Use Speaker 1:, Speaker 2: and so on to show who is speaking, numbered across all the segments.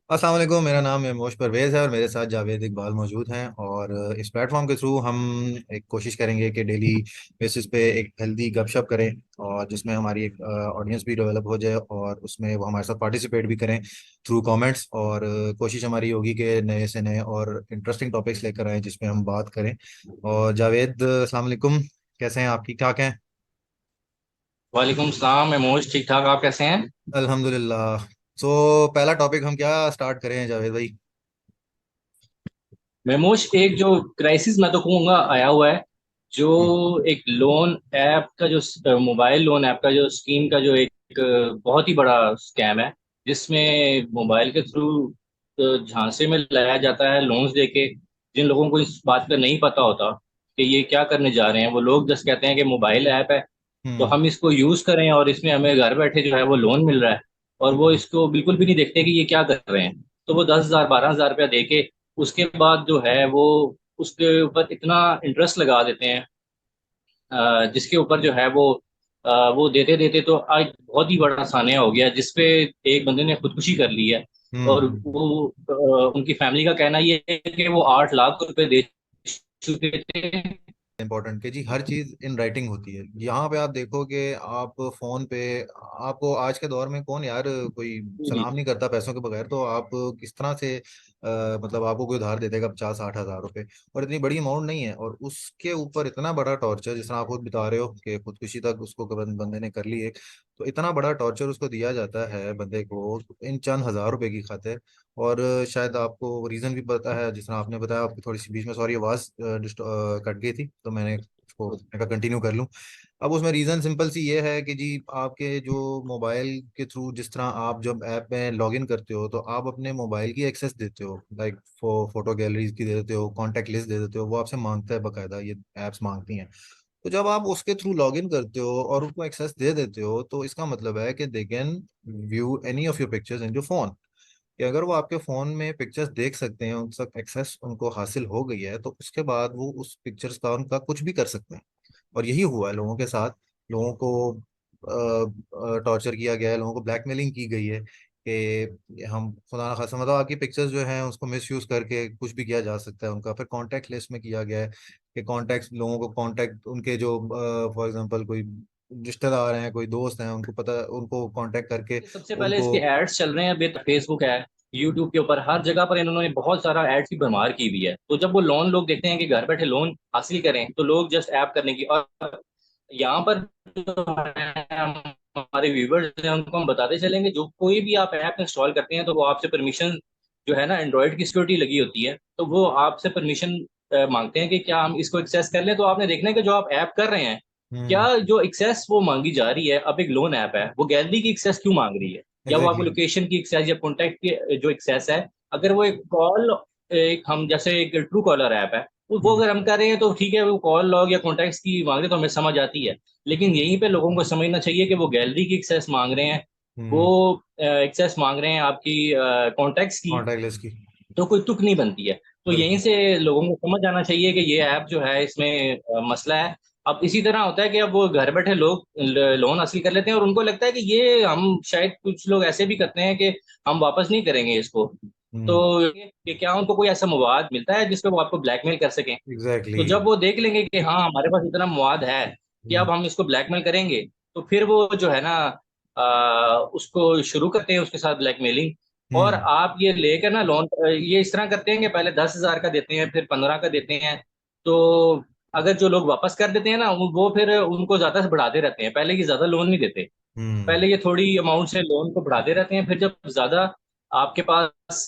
Speaker 1: अस्सलाम वालेकुम। मेरा नाम है मोश परवेज़ है और मेरे साथ जावेद इकबाल मौजूद हैं। और इस प्लेटफॉर्म के थ्रू हम एक कोशिश करेंगे कि डेली बेसिस पे एक हेल्दी गपशप करें, और जिसमें हमारी एक ऑडियंस भी डेवलप हो जाए और उसमें वो हमारे साथ पार्टिसिपेट भी करें थ्रू कमेंट्स। और कोशिश हमारी होगी कि नए से नए और इंटरेस्टिंग टॉपिक्स लेकर आएँ जिसमें हम बात करें। और जावेद, अस्सलाम वालेकुम, कैसे हैं आप? ठीक ठाक हैं?
Speaker 2: वालेकुम सलाम। मैं मोश ठीक ठाक। आप कैसे हैं?
Speaker 1: अल्हम्दुलिल्लाह। सो पहला टॉपिक हम क्या स्टार्ट करें जावेद भाई?
Speaker 2: मैं मोश एक जो क्राइसिस मैं तो कहूँगा आया हुआ है, जो एक लोन ऐप का जो मोबाइल लोन ऐप का जो स्कीम का जो एक बहुत ही बड़ा स्कैम है, जिसमें मोबाइल के थ्रू झांसे में लाया जाता है लोन्स देके। जिन लोगों को इस बात का नहीं पता होता कि ये क्या करने जा रहे हैं, वो लोग जस्ट कहते हैं कि मोबाइल ऐप है तो
Speaker 1: हम्म।
Speaker 2: हम इसको यूज करें और इसमें हमें घर बैठे जो है वो लोन मिल रहा है। और वो
Speaker 1: हम्म।
Speaker 2: इसको बिल्कुल भी नहीं देखते कि ये क्या कर रहे हैं। तो वो 10,000 12,000 रुपया दे के उसके बाद जो है वो उसके ऊपर इतना इंटरेस्ट लगा देते हैं, जिसके ऊपर जो है वो देते देते तो आज बहुत ही बड़ा सान्या हो गया, जिसपे एक बंदे ने खुदकुशी कर ली है। और
Speaker 1: हम्म।
Speaker 2: वो उनकी फैमिली का कहना ये है कि वो 8 लाख रुपए दे चुके थे।
Speaker 1: इम्पोर्टेंट कि जी हर चीज इन राइटिंग होती है। यहाँ पे आप देखो कि आप फोन पे, आपको आज के दौर में कौन यार कोई
Speaker 2: जी।
Speaker 1: सलाम नहीं करता पैसों के बगैर। तो आप किस तरह से मतलब आपको कोई उधार दे देगा 50-60 हज़ार रुपए, और इतनी बड़ी अमाउंट नहीं है, और उसके ऊपर इतना बड़ा टॉर्चर, जिस तरह आप खुद बता रहे हो कि खुदकुशी तक उसको बंदे ने कर ली एक। तो इतना बड़ा टॉर्चर उसको दिया जाता है बंदे को इन चंद हजार रुपए की खातिर। और शायद आपको रीजन भी पता है, जिस तरह आपने बताया। आपकी थोड़ी सी बीच में सॉरी आवाज कट गई थी, तो मैंने उसको कंटिन्यू कर लूं। अब उसमें रीजन सिंपल सी ये है कि जी आपके जो मोबाइल के थ्रू, जिस तरह आप जब ऐप में लॉग इन करते हो तो आप अपने मोबाइल की एक्सेस देते हो, लाइक फोटो गैलरीज की दे देते हो, कॉन्टैक्ट लिस्ट दे देते हो। वो आपसे मांगता है, बकायदा ये एप्स मांगती हैं। तो जब आप उसके थ्रू लॉग इन करते हो और उनको एक्सेस दे देते हो, तो इसका मतलब है कि they can view any of your pictures in your phone. कि अगर वो आपके फोन में पिक्चर्स देख सकते हैं, उन सब एक्सेस उनको हासिल हो गई है, तो उसके बाद वो उस पिक्चर्स का उनका कुछ भी कर सकते हैं। और यही हुआ है लोगों के साथ। लोगों को टॉर्चर किया गया है, लोगों को ब्लैकमेलिंग की गई है कि हम खुदा ना खासा, मतलब आपकी पिक्चर्स जो हैं उसको मिस यूज करके कुछ भी किया जा सकता है उनका। फिर कॉन्टैक्ट लिस्ट में किया गया है कि कॉन्टैक्ट लोगों को, कॉन्टैक्ट उनके जो फॉर एग्जांपल कोई रिश्तेदार हैं, कोई दोस्त हैं, उनको पता, उनको कांटेक्ट करके
Speaker 2: सबसे पहले
Speaker 1: उनको।
Speaker 2: इसके एड्स चल रहे हैं, अभी फेसबुक है, यूट्यूब के ऊपर हर जगह पर इन्होंने बहुत सारा एड्स की भरमार की हुई है। तो जब वो लोन लोग देखते हैं कि घर बैठे लोन हासिल करें, तो लोग जस्ट ऐप करने की। और यहाँ पर जो है, हमारे व्यूवर्स हैं उनको हम बताते चलेंगे, जो कोई भी आप ऐप इंस्टॉल करते हैं तो वो आपसे परमिशन, जो है ना, एंड्रॉयड की सिक्योरिटी लगी होती है, तो वो आपसे परमिशन मांगते हैं कि क्या हम इसको एक्सेस कर लें। तो आपने देखना है कि जो आप ऐप कर रहे हैं, क्या
Speaker 1: हम्म।
Speaker 2: जो एक्सेस वो मांगी जा रही है, अब एक लोन ऐप है, वो गैलरी की एक्सेस क्यों मांग रही है, या वो आपको
Speaker 1: एग्जैक्टली।
Speaker 2: लोकेशन की एक्सेस या कॉन्टैक्ट की जो एक्सेस है। अगर वो एक कॉल, एक हम जैसे एक ट्रू कॉलर ऐप है, वो
Speaker 1: हम्म।
Speaker 2: अगर हम कर रहे हैं तो ठीक है, वो कॉल लॉग या कॉन्टैक्ट्स की मांग रहे हैं तो हमें समझ आती है। लेकिन यहीं पे लोगों को समझना चाहिए कि वो गैलरी की एक्सेस मांग रहे हैं, वो
Speaker 1: हम्म।
Speaker 2: एक्सेस मांग रहे हैं आपकी कॉन्टैक्ट्स की।
Speaker 1: कॉन्टैक्ट लिस्ट की।
Speaker 2: तो कोई तुक नहीं बनती है। तो यहीं
Speaker 1: बिल्कुल।
Speaker 2: से लोगों को समझ आना चाहिए कि ये ऐप जो है इसमें मसला है। अब इसी तरह होता है कि अब वो घर बैठे लोग लोन हासिल कर लेते हैं और उनको लगता है कि ये हम, शायद कुछ लोग ऐसे भी करते हैं कि हम वापस नहीं करेंगे इसको।
Speaker 1: हम्म।
Speaker 2: तो ये क्या उनको कोई ऐसा मवाद मिलता है जिसपे वो आपको ब्लैकमेल कर सकें।
Speaker 1: एग्जैक्टली।
Speaker 2: तो जब वो देख लेंगे कि हाँ हमारे पास इतना मवाद है कि
Speaker 1: हम्म।
Speaker 2: अब हम इसको ब्लैकमेल करेंगे, तो फिर वो जो है ना उसको शुरू करते हैं उसके साथ ब्लैकमेलिंग। और
Speaker 1: हम्म।
Speaker 2: आप ये लेकर ना लोन, ये इस तरह करते हैं कि पहले 10,000 का देते हैं, फिर 15 का देते हैं। तो अगर जो लोग वापस कर देते हैं ना, वो फिर उनको ज्यादा से बढ़ाते रहते हैं, पहले की ज्यादा लोन नहीं देते।
Speaker 1: हम्म।
Speaker 2: पहले ये थोड़ी अमाउंट से लोन को बढ़ाते रहते हैं, फिर जब ज्यादा आपके पास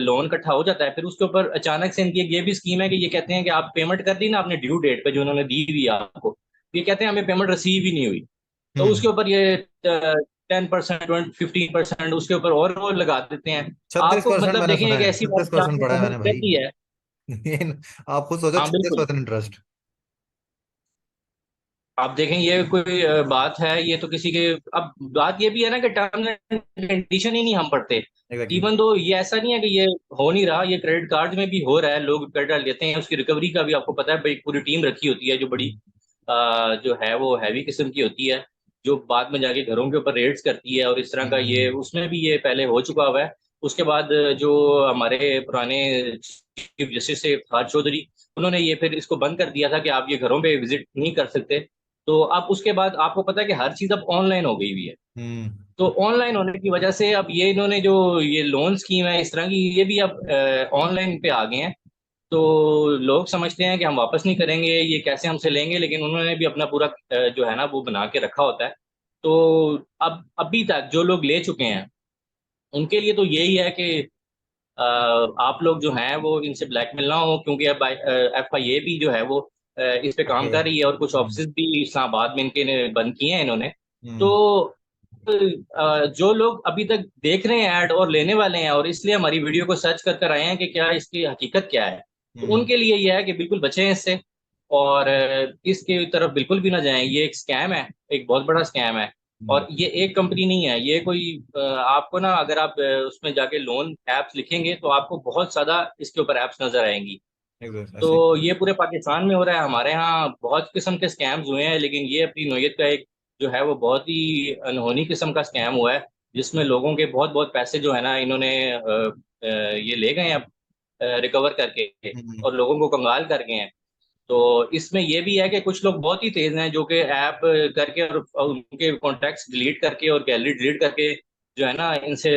Speaker 2: लोन इकट्ठा हो जाता है, फिर उसके ऊपर अचानक से इनकी एक ये भी स्कीम है कि ये कहते हैं कि आप पेमेंट कर दी ना आपने ड्यू डेट पे जो उन्होंने दी हुई है आपको, ये कहते हैं हमें पेमेंट रिसीव ही नहीं हुई। तो उसके
Speaker 1: हम्म।
Speaker 2: ऊपर ये 10%, 15% उसके ऊपर और वो लगा देते हैं।
Speaker 1: छत्तीस
Speaker 2: आपको
Speaker 1: परसेंट
Speaker 2: मतलब
Speaker 1: मैंने
Speaker 2: देखें
Speaker 1: सुना
Speaker 2: एक
Speaker 1: है,
Speaker 2: ऐसी बात
Speaker 1: 36%
Speaker 2: आपने
Speaker 1: पढ़ा है
Speaker 2: कही
Speaker 1: मैंने भाई।
Speaker 2: कहती है।
Speaker 1: आप खुद सोचो,
Speaker 2: हाँ
Speaker 1: छत्तीस
Speaker 2: बिल्कुल।
Speaker 1: परसेंट इंटरेस्ट
Speaker 2: आप देखें ये कोई बात है, ये तो किसी के, अब बात ये भी है ना कि टर्म्स एंड कंडीशन ही नहीं हम पढ़ते।
Speaker 1: एग्जैक्टली।
Speaker 2: इवन दो ये ऐसा नहीं है कि ये हो नहीं रहा, ये क्रेडिट कार्ड में भी हो रहा है, लोग क्रेडिट लेते हैं, उसकी रिकवरी का भी आपको पता है भाई, पूरी टीम रखी होती है जो बड़ी जो है वो हैवी किस्म की होती है, जो बाद में जाके घरों के ऊपर रेड्स करती है और इस तरह का। ये उसमें भी ये पहले हो चुका हुआ है। उसके बाद जो हमारे पुराने चीफ जस्टिस थे इफ्तिखार चौधरी, उन्होंने ये फिर इसको बंद कर दिया था कि आप ये घरों पे विजिट नहीं कर सकते। तो अब उसके बाद आपको पता है कि हर चीज़ अब ऑनलाइन हो गई हुई है।
Speaker 1: हम्म।
Speaker 2: तो ऑनलाइन होने की वजह से अब ये इन्होंने जो ये लोन स्कीम है इस तरह की, ये भी अब ऑनलाइन पे आ गए हैं। तो लोग समझते हैं कि हम वापस नहीं करेंगे, ये कैसे हमसे लेंगे, लेकिन उन्होंने भी अपना पूरा जो है ना वो बना के रखा होता है। तो अब अभी तक जो लोग ले चुके हैं उनके लिए तो यही है कि आप लोग जो हैं वो इनसे ब्लैकमेल ना हो, क्योंकि अब FIA भी जो है वो इस पे काम कर रही है, और कुछ
Speaker 1: हम्म।
Speaker 2: ऑफिस भी इस्लामाबाद में इनके बंद किए हैं इन्होंने। तो
Speaker 1: हम्म।
Speaker 2: जो लोग अभी तक देख रहे हैं ऐड और लेने वाले हैं, और इसलिए हमारी वीडियो को सर्च कर कर आए हैं कि क्या इसकी हकीकत क्या है, तो
Speaker 1: हम्म।
Speaker 2: उनके लिए यह है कि बिल्कुल बचें इससे, और इसके तरफ बिल्कुल भी ना जाएं। ये एक स्कैम है, एक बहुत बड़ा स्कैम है।
Speaker 1: हम्म।
Speaker 2: और ये एक कंपनी नहीं है, ये कोई आपको ना, अगर आप उसमें जाके लोन ऐप्स लिखेंगे तो आपको बहुत ज़्यादा इसके ऊपर ऐप्स नजर आएंगी।
Speaker 1: ऐसे
Speaker 2: तो ये पूरे पाकिस्तान में हो रहा है, हमारे यहाँ बहुत किस्म के स्कैम्स हुए हैं, लेकिन ये अपनी नौयत का एक जो है वो बहुत ही अनहोनी किस्म का स्कैम हुआ है, जिसमें लोगों के बहुत बहुत पैसे जो है ना इन्होंने ये ले गए हैं रिकवर करके,
Speaker 1: हम्म।
Speaker 2: और लोगों को कंगाल कर गए हैं। तो इसमें ये भी है कि कुछ लोग बहुत ही तेज हैं जो कि ऐप करके और उनके कॉन्टैक्ट्स डिलीट करके और गैलरी डिलीट करके जो है ना इनसे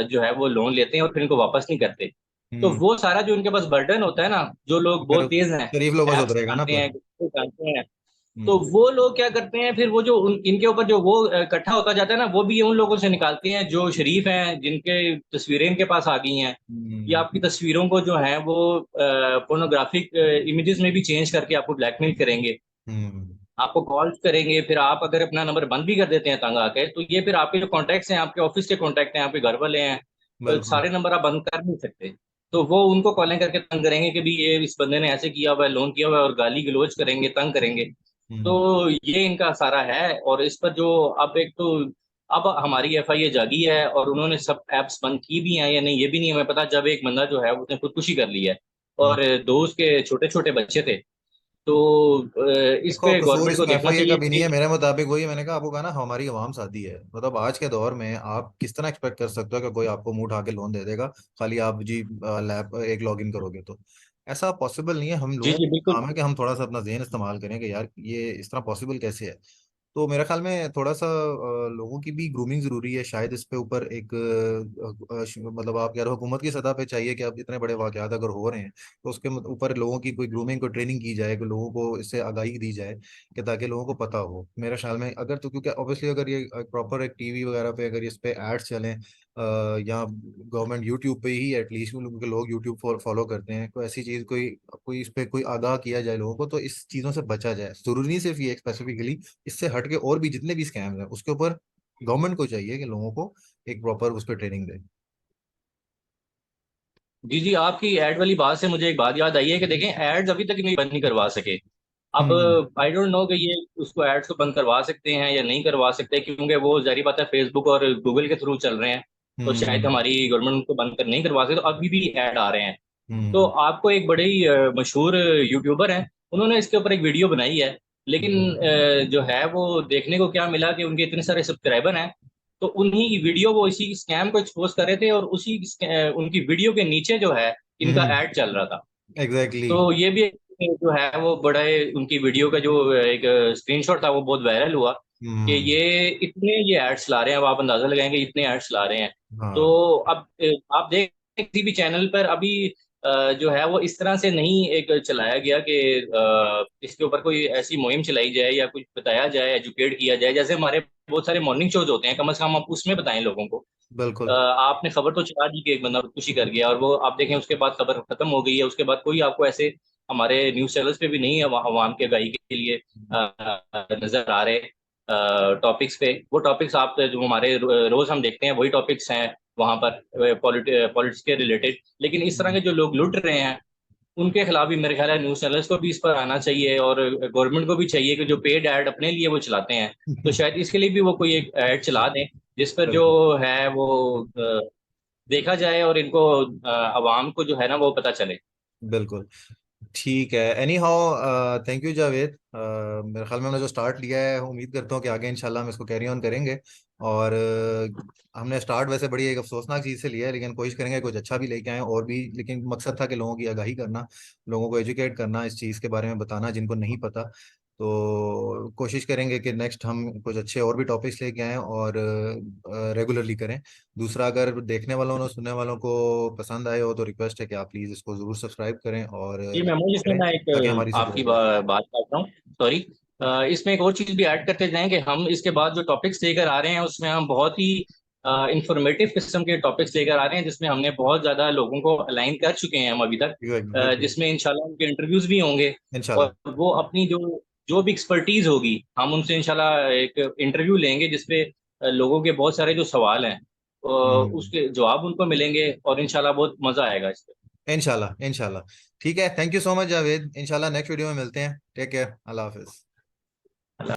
Speaker 2: जो है वो लोन लेते हैं और फिर इनको वापस नहीं करते। तो
Speaker 1: हम्म।
Speaker 2: वो सारा जो उनके पास बर्डन होता है ना, जो
Speaker 1: वो
Speaker 2: लोग
Speaker 1: फिर
Speaker 2: बहुत तेज हैं,
Speaker 1: शरीफ लोगों से
Speaker 2: ऐप्स
Speaker 1: उतरेगा ना
Speaker 2: जानते
Speaker 1: पर।
Speaker 2: हैं, जानते हैं, तो
Speaker 1: हम्म।
Speaker 2: वो लोग क्या करते हैं फिर, वो जो इनके ऊपर जो वो इकट्ठा होता जाता है ना, वो भी ये उन लोगों से निकालते हैं जो शरीफ हैं, जिनके तस्वीरें इनके पास आ गई हैं, या
Speaker 1: हम्म।
Speaker 2: आपकी तस्वीरों को जो है वो पोर्नोग्राफिक इमेजेस में भी चेंज करके आपको ब्लैकमेल करेंगे,
Speaker 1: हम्म।
Speaker 2: आपको कॉल करेंगे। फिर आप अगर अपना नंबर बंद भी कर देते हैं तंग आके, तो ये फिर आपके जो कॉन्टैक्ट्स हैं, आपके ऑफिस के कॉन्टैक्ट हैं, आपके घर वाले हैं,
Speaker 1: बिल्कुल।
Speaker 2: सारे नंबर आप बंद कर नहीं सकते। तो वो उनको कॉलें करके तंग करेंगे कि भी ये इस बंदे ने ऐसे किया हुआ है, लोन किया हुआ है, और गाली गलौज करेंगे, तंग करेंगे। तो
Speaker 1: हम्म।
Speaker 2: ये इनका सारा है। और इस पर जो अब एक तो अब हमारी FIA जागी है, और उन्होंने सब ऐप्स बंद की भी हैं या नहीं ये भी नहीं हमें पता। जब एक बंदा जो है उसने खुदकुशी कर ली है,
Speaker 1: हम्म।
Speaker 2: और दो उसके छोटे छोटे बच्चे थे, तो इस
Speaker 1: देखो
Speaker 2: पे
Speaker 1: कसूर
Speaker 2: गवर्नमेंट को
Speaker 1: इसमें
Speaker 2: देखना
Speaker 1: FIA का
Speaker 2: चाहिए
Speaker 1: भी नहीं
Speaker 2: कि
Speaker 1: है मेरे मुताबिक। वही मैंने कहा आपको, कहा ना हमारी आवाम सादी है। मतलब आज के दौर में आप किस तरह एक्सपेक्ट कर सकते हो कि कोई आपको मुंह उठा के लोन दे देगा खाली आप जी लैब एक लॉगिन करोगे तो। ऐसा पॉसिबल नहीं है। हम
Speaker 2: जी
Speaker 1: लोगों
Speaker 2: जी
Speaker 1: का
Speaker 2: बिल्कुल।
Speaker 1: काम है कि हम थोड़ा सा अपना जहन इस्तेमाल करें कि यार ये इस तरह पॉसिबल कैसे है। तो मेरे ख्याल में थोड़ा सा लोगों की भी ग्रूमिंग जरूरी है शायद। इस पे ऊपर एक मतलब आप कह रहे हो हुकूमत की सतह पे चाहिए कि अब इतने बड़े वाकयात अगर हो रहे हैं तो उसके ऊपर लोगों की कोई ग्रूमिंग को ट्रेनिंग की जाए, कि लोगों को इससे आगाही दी जाए, कि ताकि लोगों को पता हो। मेरे ख्याल में अगर तो क्योंकि ऑब्वियसली अगर ये प्रॉपर एक टीवी वगैरह पे अगर इस पे एड्स चलें या गवर्नमेंट यूट्यूब पे ही एटलीस्ट, क्योंकि लोग यूट्यूब फॉलो करते हैं, कोई ऐसी चीज़ कोई कोई इस पे कोई आगाह किया जाए लोगों को तो इस चीज़ों से बचा जाए। जरूरी नहीं सिर्फ ये स्पेसिफिकली, इससे हट के और भी जितने भी स्कैम्स हैं उसके ऊपर गवर्नमेंट को चाहिए कि लोगों को एक प्रॉपर उस पर ट्रेनिंग दे।
Speaker 2: जी जी, आपकी ऐड वाली बात से मुझे एक बात याद आई है कि देखें, एड्स अभी तक नहीं बंद नहीं करवा सके। अब
Speaker 1: हम्म।
Speaker 2: आई डोंट नो कि ये उसको एड्स को बंद करवा सकते हैं या नहीं करवा सकते, क्योंकि वो जारी बात है फेसबुक और गूगल के थ्रू चल रहे हैं। तो शायद
Speaker 1: हम्म।
Speaker 2: हमारी गवर्नमेंट उनको बंद कर नहीं करवा सकते, तो अभी भी ऐड आ रहे हैं। तो
Speaker 1: हम्म।
Speaker 2: आपको एक बड़े ही मशहूर यूट्यूबर हैं, उन्होंने इसके ऊपर एक वीडियो बनाई है, लेकिन जो है वो देखने को क्या मिला कि उनके इतने सारे सब्सक्राइबर हैं, तो उन्हीं वीडियो वो इसी स्कैम को एक्सपोज कर रहे थे, और उसी उनकी वीडियो के नीचे जो है इनका
Speaker 1: हम्म।
Speaker 2: ऐड चल रहा था।
Speaker 1: एग्जैक्टली।
Speaker 2: तो ये भी जो है वो बड़ा उनकी वीडियो का जो एक स्क्रीनशॉट था वो बहुत वायरल हुआ, कि
Speaker 1: हम्म।
Speaker 2: ये इतने ये एड्स ला रहे हैं। अब आप अंदाजा लगाएंगे इतने एड्स ला रहे हैं। तो
Speaker 1: हाँ।
Speaker 2: अब आप देख किसी भी चैनल पर अभी जो है वो इस तरह से नहीं एक चलाया गया कि इसके ऊपर कोई ऐसी मुहिम चलाई जाए या कुछ बताया जाए, एजुकेट किया जाए, जैसे हमारे बहुत सारे मॉर्निंग शोज होते हैं, कम से कम आप उसमें बताएं लोगों को।
Speaker 1: बिल्कुल।
Speaker 2: आपने खबर तो चला दी कि एक बंदा खुदकुशी कर गया, और वो आप देखें उसके बाद खबर खत्म हो गई है, उसके बाद कोई आपको ऐसे हमारे न्यूज चैनल्स पे भी नहीं है अवाम के आगाही के लिए नजर आ रहे टॉपिक्स पे। वो टॉपिक्स आप जो हमारे रोज हम देखते हैं वही टॉपिक्स हैं वहां पर, पॉलिटिक्स के रिलेटेड। लेकिन इस तरह
Speaker 1: हम्म।
Speaker 2: के जो लोग लुट रहे हैं उनके खिलाफ भी मेरे ख्याल है न्यूज चैनल्स को भी इस पर आना चाहिए, और गवर्नमेंट को भी चाहिए कि जो पेड ऐड अपने लिए वो चलाते हैं, तो शायद इसके लिए भी वो कोई एक ऐड चला दें, जिस पर जो
Speaker 1: बिल्कुल।
Speaker 2: है वो देखा जाए, और इनको आवाम को जो है ना वो पता चले।
Speaker 1: बिल्कुल। ठीक है। Any how thank you Javed. मेरे ख्याल में हमने जो स्टार्ट लिया है, उम्मीद करता हूँ कि आगे इंशाल्लाह हम इसको कैरी ऑन करेंगे। और हमने स्टार्ट वैसे बड़ी एक अफसोसनाक चीज़ से लिया है, लेकिन कोशिश करेंगे कुछ अच्छा भी लेके आएं और भी। लेकिन मकसद था कि लोगों की आगाही करना, लोगों को एजुकेट करना, इस चीज़ के बारे में बताना जिनको नहीं पता। तो कोशिश करेंगे कि नेक्स्ट हम कुछ अच्छे और भी टॉपिक्स लेके आएं और रेगुलरली करें। दूसरा, अगर देखने वालों ने सुनने वालों को पसंद आए हो तो रिक्वेस्ट है कि आप प्लीज़ इसको ज़रूर सब्सक्राइब करें और
Speaker 2: जी महमूद, इसमें
Speaker 1: करें,
Speaker 2: मैं
Speaker 1: ताकि
Speaker 2: एक
Speaker 1: हमारी इसे
Speaker 2: आपकी
Speaker 1: ग्रोथ बढ़े।
Speaker 2: बात करता हूँ, सॉरी। इसमें एक और चीज़ भी ऐड करते जाएं कि हम इसके बाद जो टॉपिक्स लेकर आ रहे हैं उसमें हम बहुत ही इंफॉर्मेटिव किस्म के टॉपिक्स लेकर आ रहे हैं, जिसमें हमने बहुत ज़्यादा लोगों को अलाइन कर चुके हैं हम अभी तक,
Speaker 1: बिल्कुल।
Speaker 2: जिसमें इंशाल्लाह उनके इंटरव्यूज भी होंगे।
Speaker 1: इंशाल्लाह।
Speaker 2: और वो अपनी जो जो भी एक्सपर्टीज होगी, हम उनसे इंशाल्लाह एक इंटरव्यू लेंगे जिसपे लोगों के बहुत सारे जो सवाल हैं
Speaker 1: हम्म।
Speaker 2: उसके जवाब उनको मिलेंगे, और इंशाल्लाह बहुत मज़ा आएगा इस पे।
Speaker 1: इंशाल्लाह इंशाल्लाह। ठीक है, thank you so much Javed. इंशाल्लाह नेक्स्ट वीडियो में मिलते हैं। टेक केयर, अल्लाह हाफिज।